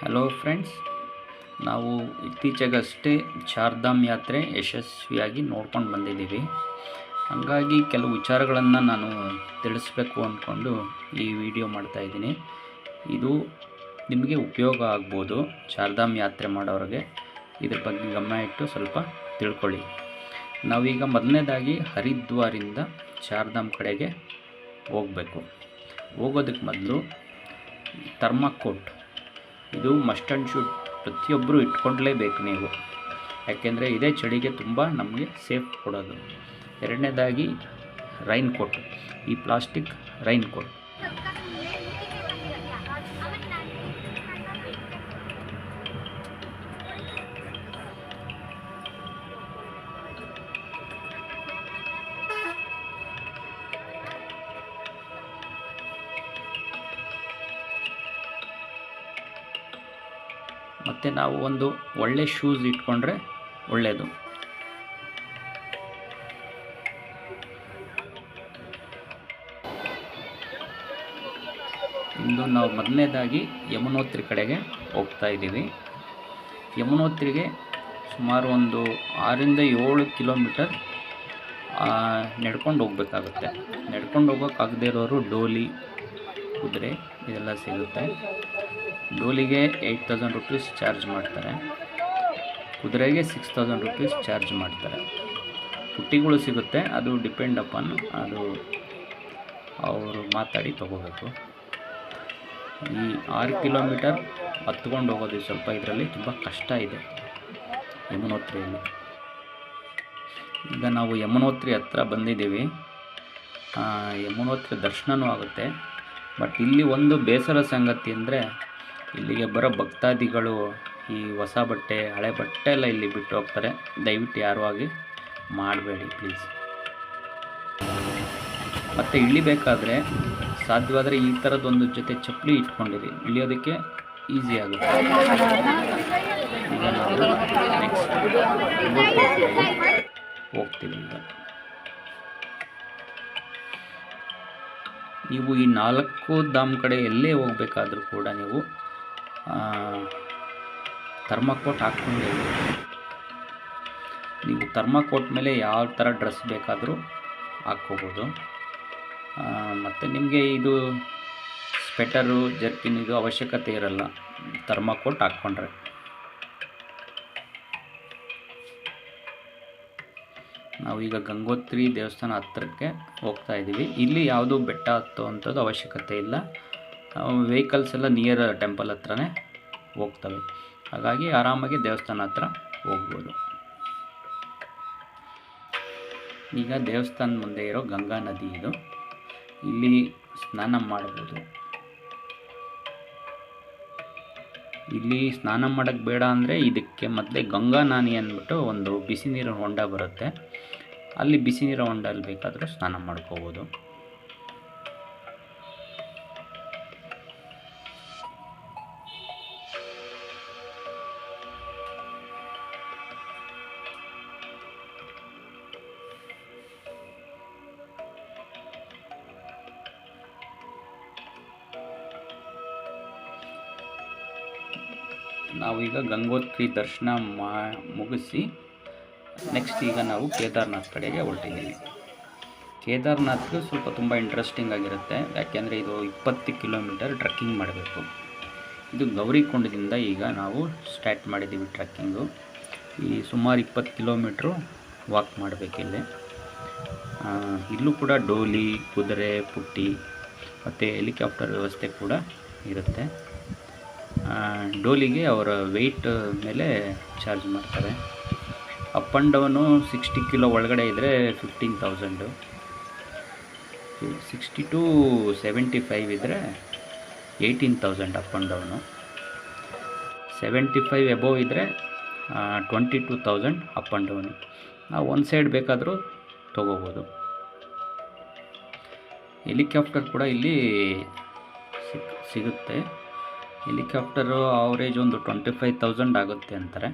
Hello friends, ನಾವು ಇತ್ತೀಚೆಗಷ್ಟೇ ಚಾರ್ಧಾಮ್ ಯಾತ್ರೆ ಯಶಸ್ವಿಯಾಗಿ ನೋಡ್ಕೊಂಡು ಬಂದಿದ್ದೀವಿ. ಹಾಗಾಗಿ ಕೆಲವು ವಿಚಾರಗಳನ್ನು ನಾನು ತಿಳಿಸ್ಬೇಕು ಅಂದ್ಕೊಂಡು ಈ ವಿಡಿಯೋ ಮಾಡ್ತಾಯಿದ್ದೀನಿ. ಇದು ನಿಮಗೆ ಉಪಯೋಗ ಆಗ್ಬೋದು. ಚಾರ್ಧಾಮ್ ಯಾತ್ರೆ ಮಾಡೋರಿಗೆ ಇದ್ರ ಬಗ್ಗೆ ಗಮನ ಇಟ್ಟು ಸ್ವಲ್ಪ ತಿಳ್ಕೊಳ್ಳಿ. ನಾವೀಗ ಮೊದಲನೇದಾಗಿ ಹರಿದ್ವಾರಿಂದ ಚಾರ್ಧಾಮ್ ಕಡೆಗೆ ಹೋಗೋದಕ್ಕೆ ಮೊದಲು ಥರ್ಮಾಕೋಟ್, ಇದು ಮಸ್ಟ್ ಆ್ಯಂಡ್ ಶುಡ್ ಪ್ರತಿಯೊಬ್ಬರು ಇಟ್ಕೊಂಡ್ಲೇಬೇಕು ನೀವು, ಯಾಕೆಂದರೆ ಇದೇ ಚಳಿಗೆ ತುಂಬ ನಮಗೆ ಸೇಫ್ ಕೊಡೋದು. ಎರಡನೇದಾಗಿ ರೈನ್ ಕೋಟ್, ಈ ಪ್ಲಾಸ್ಟಿಕ್ ರೈನ್ ಕೋಟ್. ಮತ್ತು ನಾವು ಒಂದು ಒಳ್ಳೆ ಶೂಸ್ ಇಟ್ಕೊಂಡ್ರೆ ಒಳ್ಳೆಯದು. ಇಂದು ನಾವು ಮೊದಲನೇದಾಗಿ ಯಮುನೋತ್ರಿ ಕಡೆಗೆ ಹೋಗ್ತಾ ಇದ್ದೀವಿ. ಯಮುನೋತ್ರಿಗೆ ಸುಮಾರು ಒಂದು 6-7 ಕಿಲೋಮೀಟರ್ ನಡ್ಕೊಂಡು ಹೋಗ್ಬೇಕಾಗುತ್ತೆ. ನಡ್ಕೊಂಡು ಹೋಗೋಕ್ಕಾಗದೇ ಇರೋರು ಡೋಲಿ, ಕುದುರೆ ಇದೆಲ್ಲ ಸಿಗುತ್ತೆ. ಡೋಲಿಗೆ 8,000 ರುಪೀಸ್ ಚಾರ್ಜ್ ಮಾಡ್ತಾರೆ, ಕುದುರೆಗೆ 6,000 ರುಪೀಸ್ ಚಾರ್ಜ್ ಮಾಡ್ತಾರೆ. ಪುಟ್ಟಿಗಳು ಸಿಗುತ್ತೆ, ಅದು ಡಿಪೆಂಡ್ ಅಪಾನ್ ಅದು ಅವರು ಮಾತಾಡಿ ತೊಗೋಬೇಕು. ಈ 6 ಕಿಲೋಮೀಟರ್ ಹತ್ಕೊಂಡು ಹೋಗೋದು ಸ್ವಲ್ಪ ಇದರಲ್ಲಿ ತುಂಬ ಕಷ್ಟ ಇದೆ ಯಮುನೋತ್ರಿಯಲ್ಲಿ. ಈಗ ನಾವು ಯಮುನೋತ್ರಿ ಹತ್ರ ಬಂದಿದ್ದೀವಿ. ಯಮುನೋತ್ರಿ ದರ್ಶನವೂ ಆಗುತ್ತೆ. ಬಟ್ ಇಲ್ಲಿ ಒಂದು ಬೇಸರ ಸಂಗತಿ ಅಂದರೆ, ಇಲ್ಲಿಗೆ ಬರೋ ಭಕ್ತಾದಿಗಳು ಈ ಹೊಸ ಬಟ್ಟೆ, ಹಳೆ ಬಟ್ಟೆ ಎಲ್ಲ ಇಲ್ಲಿ ಬಿಟ್ಟು ಹೋಗ್ತಾರೆ. ದಯವಿಟ್ಟು ಯಾರೂ ಆಗಿ ಮಾಡಬೇಡಿ ಪ್ಲೀಸ್. ಮತ್ತು ಇಳಿಬೇಕಾದ್ರೆ ಸಾಧ್ಯವಾದರೆ ಈ ಥರದ್ದೊಂದು ಜೊತೆ ಚಪ್ಪಲಿ ಇಟ್ಕೊಂಡಿರಿ, ಇಳಿಯೋದಕ್ಕೆ ಈಸಿ ಆಗುತ್ತೆ. ಈಗ ನಾವು ನೆಕ್ಸ್ಟ್ ಹೋಗ್ತೀವಿ. ನೀವು ಈ 4 ಧಾಮ್ ಕಡೆ ಎಲ್ಲೇ ಹೋಗಬೇಕಾದ್ರೂ ಕೂಡ ನೀವು ಥರ್ಮಾಕೋಟ್ ಹಾಕ್ಕೊಂಡು, ನೀವು ಥರ್ಮಾಕೋಟ್ ಮೇಲೆ ಯಾವ ಥರ ಡ್ರೆಸ್ ಬೇಕಾದರೂ ಹಾಕ್ಕೋಬೋದು. ಮತ್ತು ನಿಮಗೆ ಇದು ಸ್ವೆಟರು, ಜರ್ಕಿನ್ ಇದು ಅವಶ್ಯಕತೆ ಇರಲ್ಲ ಥರ್ಮಾಕೋಟ್ ಹಾಕ್ಕೊಂಡ್ರೆ. ನಾವೀಗ ಗಂಗೋತ್ರಿ ದೇವಸ್ಥಾನ ಹತ್ತಿರಕ್ಕೆ ಹೋಗ್ತಾ ಇದ್ದೀವಿ. ಇಲ್ಲಿ ಯಾವುದೂ ಬೆಟ್ಟ ಹತ್ತುವಂಥದ್ದು ಅವಶ್ಯಕತೆ ಇಲ್ಲ. ವೆಹಿಕಲ್ಸ್ ಎಲ್ಲ ನಿಯರ್ ಟೆಂಪಲ್ ಹತ್ರನೇ ಹೋಗ್ತವೆ. ಹಾಗಾಗಿ ಆರಾಮಾಗಿ ದೇವಸ್ಥಾನ ಹತ್ರ ಹೋಗ್ಬೋದು. ಈಗ ದೇವಸ್ಥಾನ ಮುಂದೆ ಇರೋ ಗಂಗಾ ನದಿ ಇದು, ಇಲ್ಲಿ ಸ್ನಾನ ಮಾಡ್ಬೋದು. ಇಲ್ಲಿ ಸ್ನಾನ ಮಾಡೋಕ್ಕೆ ಬೇಡ ಅಂದರೆ ಇದಕ್ಕೆ ಮೊದಲೇ ಗಂಗಾ ನಾನಿ ಅಂದ್ಬಿಟ್ಟು ಒಂದು ಬಿಸಿ ನೀರಿನ ಹೊಂಡ ಬರುತ್ತೆ, ಅಲ್ಲಿ ಬಿಸಿ ನೀರಿನ ಹೊಂಡಲ್ಲಿ ಬೇಕಾದರೂ ಸ್ನಾನ ಮಾಡ್ಕೋಬೋದು. ನಾವೀಗ ಗಂಗೋತ್ರಿ ದರ್ಶನ ಮುಗಿಸಿ ನೆಕ್ಸ್ಟ್ ಈಗ ನಾವು ಕೇದಾರ್ನಾಥ್ ಕಡೆಗೆ ಹೊರಟಿದ್ದೀವಿ. ಕೇದಾರ್ನಾಥ್ಗೆ ಸ್ವಲ್ಪ ತುಂಬ ಇಂಟ್ರೆಸ್ಟಿಂಗ್ ಆಗಿರುತ್ತೆ, ಯಾಕೆಂದರೆ ಇದು 20 ಕಿಲೋಮೀಟರ್ ಟ್ರೆಕ್ಕಿಂಗ್ ಮಾಡಬೇಕು. ಇದು ಗೌರಿಕೊಂಡದಿಂದ ಈಗ ನಾವು ಸ್ಟಾರ್ಟ್ ಮಾಡಿದ್ದೀವಿ ಟ್ರೆಕ್ಕಿಂಗು. ಈ ಸುಮಾರು 20 ಕಿಲೋಮೀಟ್ರು ವಾಕ್ ಮಾಡಬೇಕಿಲ್ಲಿ. ಇಲ್ಲೂ ಕೂಡ ಡೋಲಿ, ಕುದುರೆ, ಪುಟ್ಟಿ ಮತ್ತು ಹೆಲಿಕಾಪ್ಟರ್ ವ್ಯವಸ್ಥೆ ಕೂಡ ಇರುತ್ತೆ. ಡೋಲಿಗೆ ಅವರ ವೆಯ್ಟ್ ಮೇಲೆ ಚಾರ್ಜ್ ಮಾಡ್ತಾರೆ. ಅಪ್ ಆ್ಯಂಡ್ ಡೌನು 60 ಕಿಲೋ ಒಳಗಡೆ ಇದ್ದರೆ 15,000, 60 to 75 ಇದ್ದರೆ 18,000 ಅಪ್ ಆ್ಯಂಡ್ ಡೌನು, 75 ಎಬೋವ್ ಇದ್ದರೆ 22,000 ಅಪ್ ಆ್ಯಂಡ್ ಡೌನು. ನಾವು ಒಂದು ಸೈಡ್ ಬೇಕಾದರೂ ತೊಗೋಬೋದು. ಹೆಲಿಕಾಪ್ಟರ್ ಕೂಡ ಇಲ್ಲಿ ಸಿಗುತ್ತೆ. ಹೆಲಿಕಾಪ್ಟರು ಅವರೇಜ್ ಒಂದು 25,000 ಆಗುತ್ತೆ ಅಂತಾರೆ.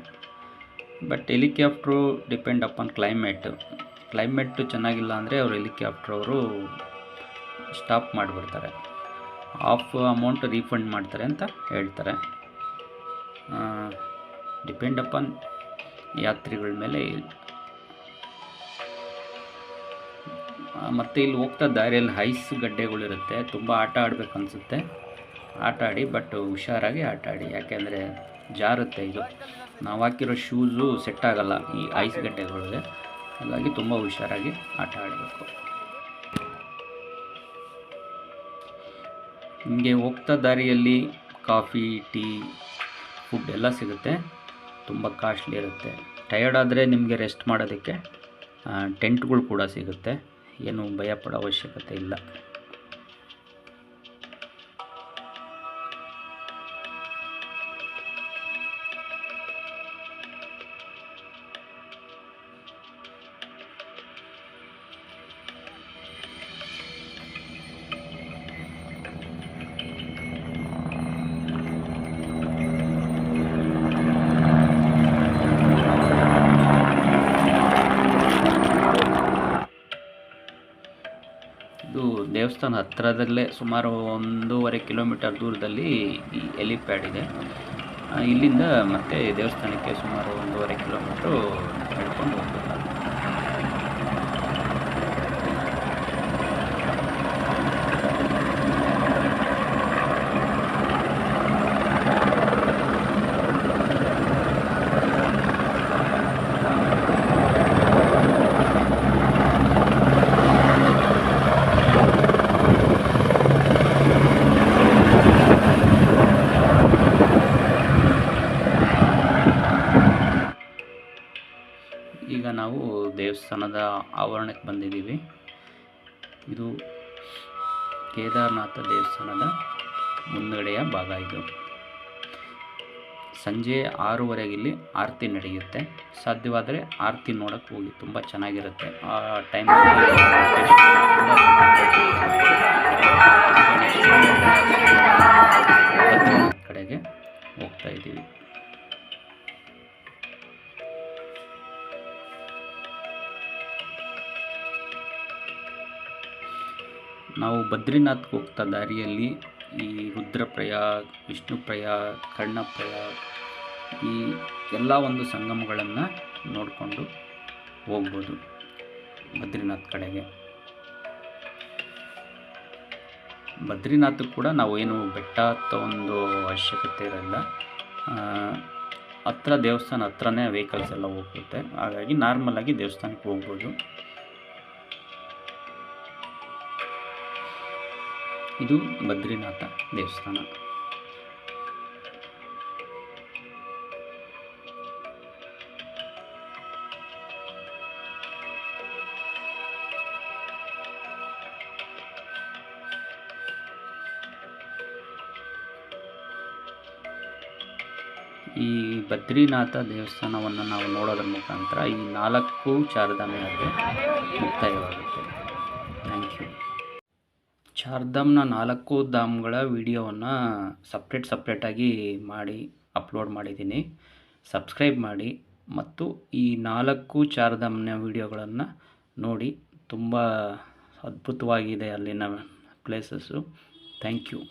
But helicopter depend upon climate ಚೆನ್ನಾಗಿಲ್ಲ ಅಂದರೆ ಅವರು ಹೆಲಿಕಾಪ್ಟ್ರವರು ಸ್ಟಾಪ್ ಮಾಡಿಬಿಡ್ತಾರೆ, ಹಾಫ್ ಅಮೌಂಟ್ ರೀಫಂಡ್ ಮಾಡ್ತಾರೆ ಅಂತ ಹೇಳ್ತಾರೆ. ಡಿಪೆಂಡ್ ಅಪಾನ್ ಯಾತ್ರಿಗಳ ಮೇಲೆ. ಮತ್ತು ಇಲ್ಲಿ ಹೋಗ್ತಾ ದಾರಿಯಲ್ಲಿ ಐಸ್ ಗಡ್ಡೆಗಳಿರುತ್ತೆ, ತುಂಬ ಆಟ ಆಡಬೇಕು ಅನಿಸುತ್ತೆ. ಆಟ ಆಡಿ, ಬಟ್ ಹುಷಾರಾಗಿ ಆಟ ಆಡಿ, ಯಾಕೆಂದರೆ ಜಾರುತ್ತೆ. ಇದು ನಾವು ಹಾಕಿರೋ ಶೂಸು ಸೆಟ್ ಆಗಲ್ಲ ಈ ಐಸ್ ಗಡ್ಡೆಗಳಿಗೆ, ಹಾಗಾಗಿ ತುಂಬ ಹುಷಾರಾಗಿ ಆಟ ಆಡಬೇಕು. ನಿಮಗೆ ಹೋಗ್ತಾ ದಾರಿಯಲ್ಲಿ ಕಾಫಿ, ಟೀ, ಫುಡ್ ಎಲ್ಲ ಸಿಗುತ್ತೆ. ತುಂಬ ಕಾಸ್ಟ್ಲಿ ಇರುತ್ತೆ. ಟಯರ್ಡ್ ಆದರೆ ನಿಮಗೆ ರೆಸ್ಟ್ ಮಾಡೋದಕ್ಕೆ ಟೆಂಟ್ಗಳು ಕೂಡ ಸಿಗುತ್ತೆ. ಏನು ಭಯಪಡೋ ಅವಶ್ಯಕತೆ ಇಲ್ಲ. ಇದು ದೇವಸ್ಥಾನ ಹತ್ತಿರದಲ್ಲೇ ಸುಮಾರು 1.5 ಕಿಲೋಮೀಟರ್ ದೂರದಲ್ಲಿ ಈ ಹೆಲಿಪ್ಯಾಡ್ ಇದೆ. ಇಲ್ಲಿಂದ ಮತ್ತೆ ದೇವಸ್ಥಾನಕ್ಕೆ ಸುಮಾರು 1.5 ಕಿಲೋಮೀಟ್ರು ನಡ್ಕೊಂಡು ಹೋಗ್ಬೇಕು. ಈಗ ನಾವು ದೇವಸ್ಥಾನದ ಆವರಣಕ್ಕೆ ಬಂದಿದ್ದೀವಿ. ಇದು ಕೇದಾರನಾಥ ದೇವಸ್ಥಾನದ ಮುಂದುಗಡೆಯ ಭಾಗ. ಇದು ಸಂಜೆ 6:30ಗೆ ಇಲ್ಲಿ ಆರತಿ ನಡೆಯುತ್ತೆ. ಸಾಧ್ಯವಾದರೆ ಆರತಿ ನೋಡೋಕ್ಕೆ ಹೋಗಿ, ತುಂಬ ಚೆನ್ನಾಗಿರುತ್ತೆ ಆ ಟೈಮಲ್ಲಿ. ಕಡೆಗೆ ಹೋಗ್ತಾ ಇದ್ದೀವಿ. ನಾವು ಬದ್ರಿನಾಥ್ಗೆ ಹೋಗ್ತಾ ದಾರಿಯಲ್ಲಿ ಈ ರುದ್ರಪ್ರಯಾಗ್, ವಿಷ್ಣುಪ್ರಯಾಗ್, ಕರ್ಣಪ್ರಯಾಗ್, ಈ ಎಲ್ಲ ಒಂದು ಸಂಗಮಗಳನ್ನು ನೋಡಿಕೊಂಡು ಹೋಗ್ಬೋದು ಬದ್ರಿನಾಥ್ ಕಡೆಗೆ. ಬದ್ರಿನಾಥ್ ಕೂಡ ನಾವು ಏನು ಬೆಟ್ಟ ಹತ್ತೋ ಒಂದು ಅವಶ್ಯಕತೆ ಇರಲ್ಲ. ಹತ್ರ ದೇವಸ್ಥಾನ ಹತ್ರನೇ ವೆಹಿಕಲ್ಸ್ ಎಲ್ಲ ಹೋಗುತ್ತೆ, ಹಾಗಾಗಿ ನಾರ್ಮಲಾಗಿ ದೇವಸ್ಥಾನಕ್ಕೆ ಹೋಗ್ಬೋದು. ಇದು ಬದ್ರಿನಾಥ ದೇವಸ್ಥಾನ. ಈ ಬದ್ರಿನಾಥ ದೇವಸ್ಥಾನವನ್ನು ನಾವು ನೋಡೋದ್ರ ಮುಖಾಂತರ ಈ 4 ಚಾರ್ಧಾಮ ಯಾತ್ರೆ ಮುಕ್ತಾಯವಾಗುತ್ತೆ. Thank you. ಚಾರ್ಧಾಮ್ನ 4 ಧಾಮ್ಗಳ ವಿಡಿಯೋವನ್ನು ಸಪ್ರೇಟಾಗಿ ಮಾಡಿ ಅಪ್ಲೋಡ್ ಮಾಡಿದ್ದೀನಿ. ಸಬ್ಸ್ಕ್ರೈಬ್ ಮಾಡಿ ಮತ್ತು ಈ 4 ಚಾರ್ಧಾಮ್ನ ವಿಡಿಯೋಗಳನ್ನು ನೋಡಿ. ತುಂಬ ಅದ್ಭುತವಾಗಿದೆ ಅಲ್ಲಿನ ಪ್ಲೇಸಸ್ಸು. Thank you.